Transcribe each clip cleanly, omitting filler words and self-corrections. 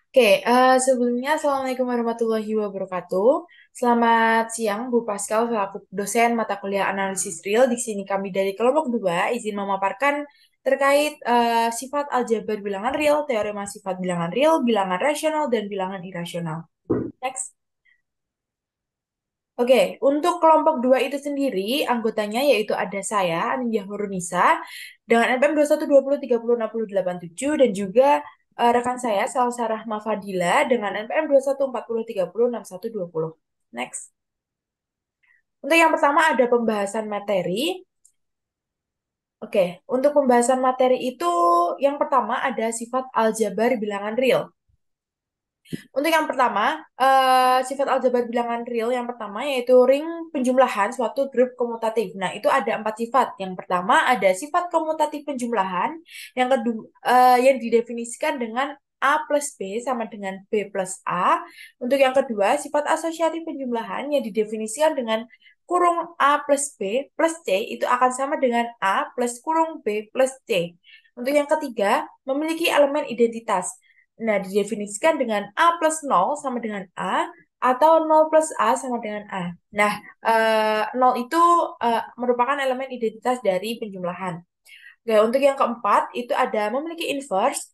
Oke, sebelumnya Assalamualaikum warahmatullahi wabarakatuh. Selamat siang Bu Pascal, selaku dosen mata kuliah analisis real. Di sini kami dari kelompok 2 izin memaparkan terkait sifat aljabar bilangan real, teorema sifat bilangan real, bilangan rasional, dan bilangan irasional. Next. Oke, untuk kelompok 2 itu sendiri, anggotanya yaitu ada saya, Anindya Horunisa, dengan NPM 2120306087 dan juga rekan saya, Salsa Rahma Fadila, dengan NPM 2140306120. Next. Untuk yang pertama ada pembahasan materi. Oke, untuk pembahasan materi itu, yang pertama ada sifat aljabar bilangan real. Untuk yang pertama, sifat aljabar bilangan real yang pertama yaitu ring penjumlahan suatu grup komutatif. Nah, itu ada 4 sifat. Yang pertama ada sifat komutatif penjumlahan, yang kedua yang didefinisikan dengan A plus B sama dengan B plus A. Untuk yang kedua, sifat asosiatif penjumlahan yang didefinisikan dengan kurung A plus B plus C itu akan sama dengan A plus kurung B plus C. Untuk yang ketiga, memiliki elemen identitas. Nah, didefinisikan dengan A plus nol sama dengan A, atau nol plus A sama dengan A. Nah, 0 itu merupakan elemen identitas dari penjumlahan. Oke, untuk yang keempat, itu ada memiliki inverse,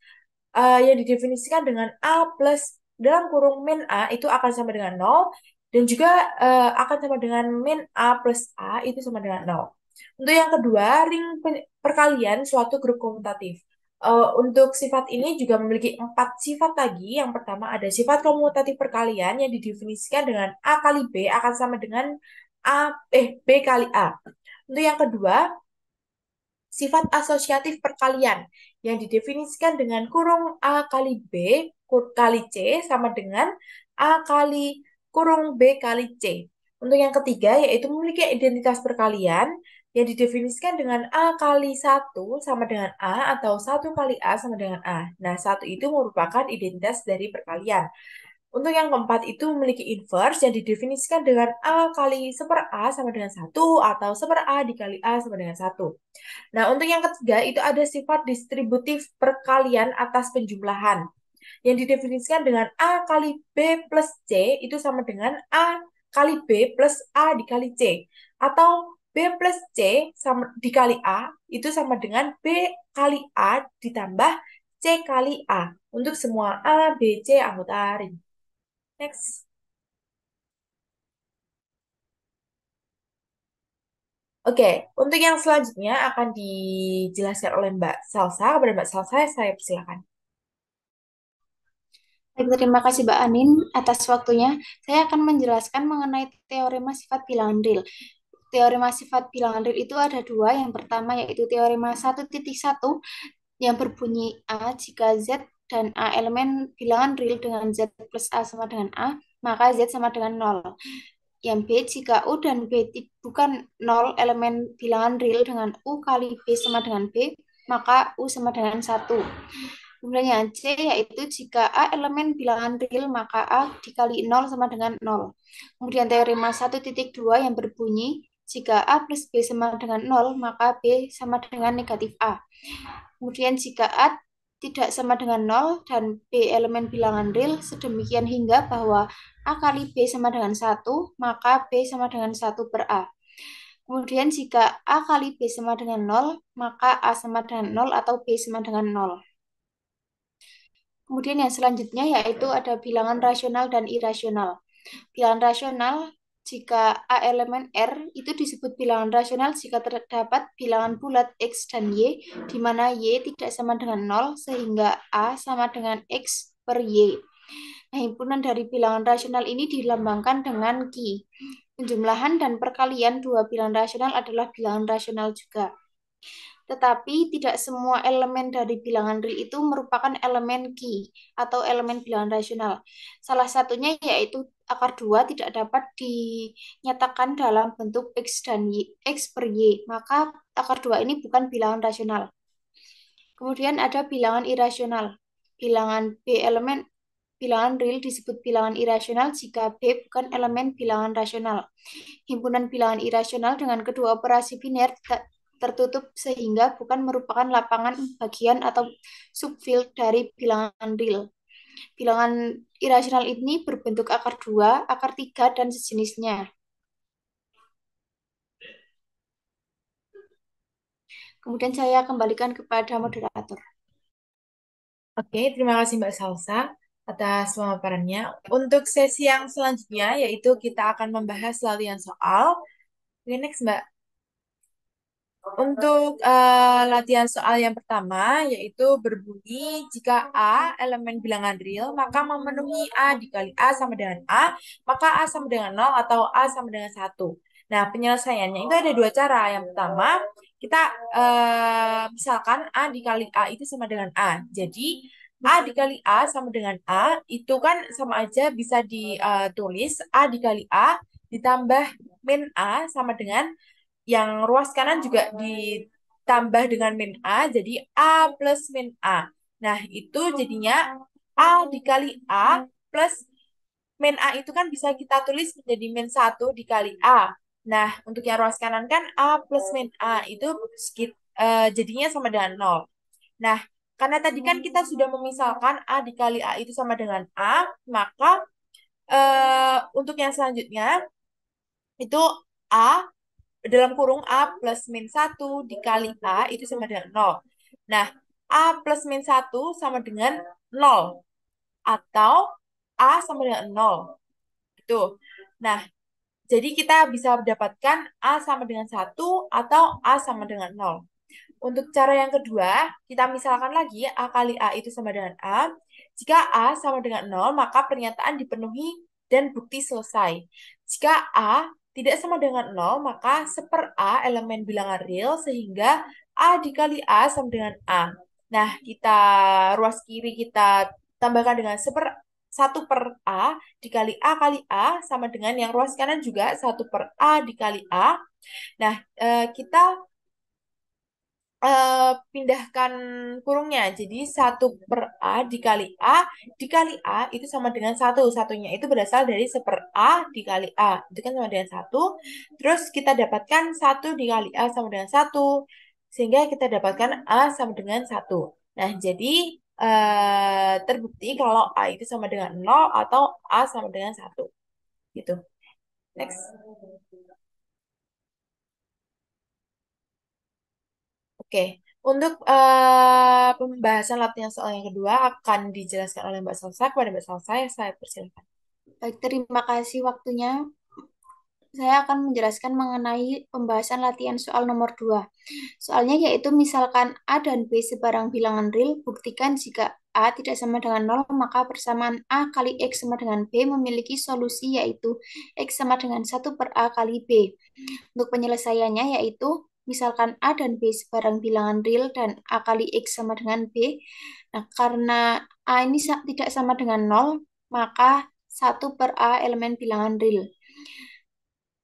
yang didefinisikan dengan A plus dalam kurung min A, itu akan sama dengan nol, dan juga akan sama dengan min A plus A, itu sama dengan nol. Untuk yang kedua, ring perkalian suatu grup komutatif. Untuk sifat ini juga memiliki 4 sifat lagi. Yang pertama ada sifat komutatif perkalian yang didefinisikan dengan A kali B akan sama dengan B kali A. Untuk yang kedua, sifat asosiatif perkalian yang didefinisikan dengan kurung A kali B kali C sama dengan A kali kurung B kali C. Untuk yang ketiga, yaitu memiliki identitas perkalian yang didefinisikan dengan A kali satu sama dengan A atau satu kali A sama dengan A. Nah, satu itu merupakan identitas dari perkalian. Untuk yang keempat itu memiliki inverse yang didefinisikan dengan A kali seper A sama dengan satu atau seper A dikali A sama dengan satu. Nah, untuk yang ketiga itu ada sifat distributif perkalian atas penjumlahan yang didefinisikan dengan A kali B plus C itu sama dengan A kali B plus A dikali C. Atau B plus C sama dikali A itu sama dengan B kali A ditambah C kali A untuk semua A, B, C anggota ring. Next. Oke, untuk yang selanjutnya akan dijelaskan oleh Mbak Salsa. Kepada Mbak Salsa, saya persilakan. Baik, terima kasih Mbak Anin atas waktunya. Saya akan menjelaskan mengenai teorema sifat bilangan real. Teorema sifat bilangan real itu ada dua. Yang pertama yaitu teorema 1.1 yang berbunyi A jika Z dan A elemen bilangan real dengan Z plus A sama dengan A, maka Z sama dengan nol. Yang B jika U dan B bukan nol elemen bilangan real dengan U kali B sama dengan B, maka U sama dengan satu. Kemudian yang C yaitu jika A elemen bilangan real maka A dikali nol sama dengan nol. Kemudian teorema 1.2 yang berbunyi jika A plus B sama dengan nol maka B sama dengan negatif A. Kemudian jika A tidak sama dengan nol dan B elemen bilangan real sedemikian hingga bahwa A kali B sama dengan satu maka B sama dengan satu per A. Kemudian jika A kali B sama dengan nol maka A sama dengan nol atau B sama dengan nol. Kemudian yang selanjutnya yaitu ada bilangan rasional dan irasional. Bilangan rasional jika A elemen R itu disebut bilangan rasional jika terdapat bilangan bulat X dan Y di mana Y tidak sama dengan nol sehingga A sama dengan X per Y. Nah, himpunan dari bilangan rasional ini dilambangkan dengan Ki. Penjumlahan dan perkalian dua bilangan rasional adalah bilangan rasional juga. Tetapi tidak semua elemen dari bilangan real itu merupakan elemen key atau elemen bilangan rasional. Salah satunya yaitu akar 2 tidak dapat dinyatakan dalam bentuk X dan Y, X per Y. Maka akar 2 ini bukan bilangan rasional. Kemudian ada bilangan irasional. Bilangan B elemen bilangan real disebut bilangan irasional jika B bukan elemen bilangan rasional. Himpunan bilangan irasional dengan kedua operasi biner tertutup sehingga bukan merupakan lapangan bagian atau subfield dari bilangan real. Bilangan irasional ini berbentuk akar 2, akar 3 dan sejenisnya. Kemudian saya kembalikan kepada moderator. Oke, terima kasih Mbak Salsa atas pemaparannya. Untuk sesi yang selanjutnya, yaitu kita akan membahas latihan soal. Oke, next Mbak. Untuk latihan soal yang pertama, yaitu berbunyi jika A elemen bilangan real, maka memenuhi A dikali A sama dengan A, maka A sama dengan nol atau A sama dengan satu. Nah, penyelesaiannya itu ada dua cara. Yang pertama, kita misalkan A dikali A itu sama dengan A. Jadi, A dikali A sama dengan A, itu kan sama aja bisa ditulis A dikali A ditambah min A sama dengan yang ruas kanan juga ditambah dengan min A, jadi A plus min A. Nah, itu jadinya A dikali A plus min A itu kan bisa kita tulis menjadi min satu dikali A. Nah, untuk yang ruas kanan kan A plus min A itu jadinya sama dengan nol. Nah, karena tadi kan kita sudah memisalkan A dikali A itu sama dengan A, maka untuk yang selanjutnya itu A dalam kurung A plus min satu dikali A itu sama dengan nol. Nah, A plus min satu sama dengan nol. Atau A sama dengan nol. Itu. Nah, jadi kita bisa mendapatkan A sama dengan satu atau A sama dengan nol. Untuk cara yang kedua, kita misalkan lagi A kali A itu sama dengan A. Jika A sama dengan nol, maka pernyataan dipenuhi dan bukti selesai. Jika A tidak sama dengan nol, maka seper A elemen bilangan real sehingga A dikali A sama dengan A. Nah, kita ruas kiri kita tambahkan dengan seper 1/A dikali A kali A sama dengan yang ruas kanan juga 1/A dikali A. Nah, kita pindahkan kurungnya. Jadi 1/A dikali A itu sama dengan satu. Satunya itu berasal dari 1/A dikali A. Itu kan sama dengan satu. Terus kita dapatkan satu dikali A sama dengan satu. Sehingga kita dapatkan A sama dengan satu. Nah, jadi terbukti kalau A itu sama dengan nol atau A sama dengan satu. Gitu. Next. Oke, untuk pembahasan latihan soal yang kedua akan dijelaskan oleh Mbak Salsa. Kepada Mbak Salsa, ya saya persilakan. Baik, terima kasih waktunya. Saya akan menjelaskan mengenai pembahasan latihan soal nomor 2. Soalnya yaitu misalkan A dan B sebarang bilangan real, buktikan jika A tidak sama dengan nol, maka persamaan A kali X sama dengan B memiliki solusi yaitu X sama dengan 1/A kali B. Untuk penyelesaiannya yaitu misalkan A dan B sebarang bilangan real dan A kali X sama dengan B. Nah, karena A ini tidak sama dengan nol, maka 1/A elemen bilangan real.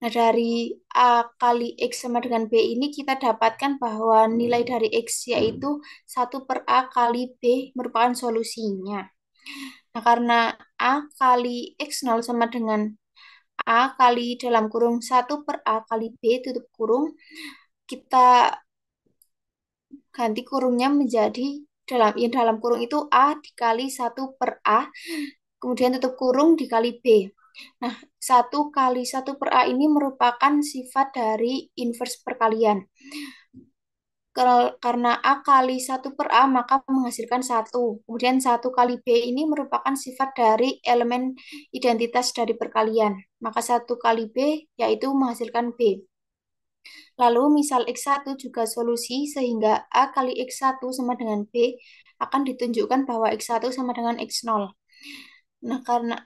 Nah, dari A kali X sama dengan B ini kita dapatkan bahwa nilai dari X yaitu 1/A kali B merupakan solusinya. Nah, karena A kali X0 sama dengan A kali dalam kurung 1/A kali B tutup kurung, kita ganti kurungnya menjadi dalam kurung itu A dikali 1/A, kemudian tutup kurung dikali B. Nah, 1 kali 1/A ini merupakan sifat dari inverse perkalian. Karena A kali 1/A maka menghasilkan 1. Kemudian 1 kali B ini merupakan sifat dari elemen identitas dari perkalian. Maka 1 kali B yaitu menghasilkan B. Lalu misal X1 juga solusi sehingga A kali X1 sama dengan B akan ditunjukkan bahwa X1 sama dengan X0. Nah, karena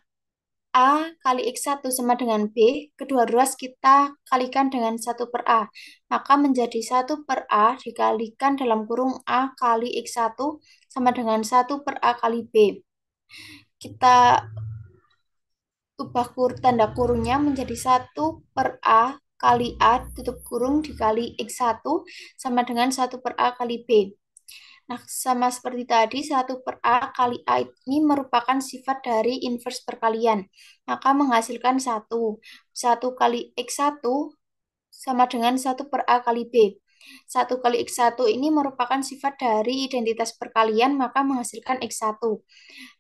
A kali X1 sama dengan B, kedua ruas kita kalikan dengan 1/A. Maka menjadi 1/A dikalikan dalam kurung A kali X1 sama dengan 1/A kali B. Kita ubah tanda kurungnya menjadi 1/A kali A tutup kurung dikali X1 sama dengan 1/A kali B. Nah, sama seperti tadi, 1/A kali A ini merupakan sifat dari inverse perkalian. Maka menghasilkan 1. 1 kali X1 sama dengan 1/A kali B. 1 kali X1 ini merupakan sifat dari identitas perkalian, maka menghasilkan X1.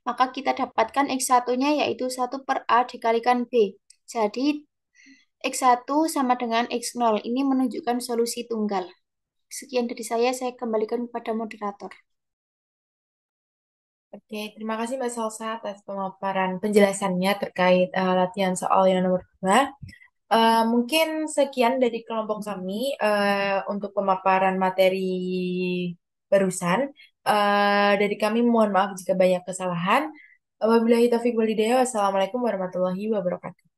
maka kita dapatkan X1-nya yaitu 1/A dikalikan B. Jadi X1 sama dengan X0. Ini menunjukkan solusi tunggal. Sekian dari saya kembalikan kepada moderator. Oke, terima kasih Mbak Salsa atas pemaparan penjelasannya terkait latihan soal yang nomor 2. Mungkin sekian dari kelompok kami untuk pemaparan materi barusan. Dari kami mohon maaf jika banyak kesalahan. Wabillahi taufiq walhidayah. Wassalamualaikum warahmatullahi wabarakatuh.